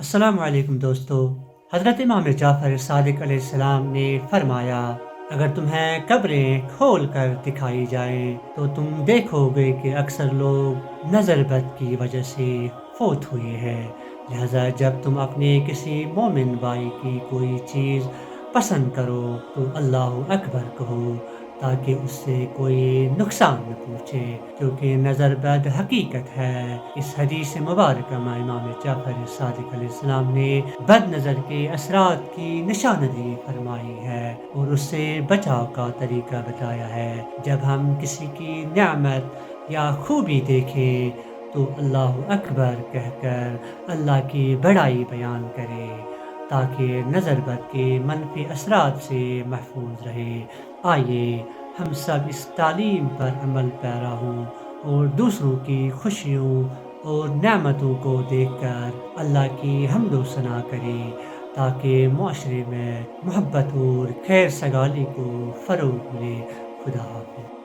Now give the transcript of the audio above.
السلام علیکم دوستو۔ حضرت امام جعفر صادق علیہ السلام نے فرمایا، اگر تمہیں قبریں کھول کر دکھائی جائیں تو تم دیکھو گے کہ اکثر لوگ نظر بد کی وجہ سے فوت ہوئے ہیں۔ لہذا جب تم اپنے کسی مومن بھائی کی کوئی چیز پسند کرو تو اللہ اکبر کہو، تاکہ اس سے کوئی نقصان نہ پہنچے، کیونکہ نظر بد حقیقت ہے۔ اس حدیث مبارکہ میں امام جعفر صادق علیہ السلام نے بد نظر کے اثرات کی نشاندہی فرمائی ہے اور اس سے بچاؤ کا طریقہ بتایا ہے۔ جب ہم کسی کی نعمت یا خوبی دیکھیں تو اللہ اکبر کہہ کر اللہ کی بڑائی بیان کرے، تاکہ نظر بد کے منفی اثرات سے محفوظ رہے۔ آئیے ہم سب اس تعلیم پر عمل پیرا ہوں اور دوسروں کی خوشیوں اور نعمتوں کو دیکھ کر اللہ کی حمد و ثنا کریں، تاکہ معاشرے میں محبت اور خیر سگالی کو فروغ ملے۔ خدا حافظ۔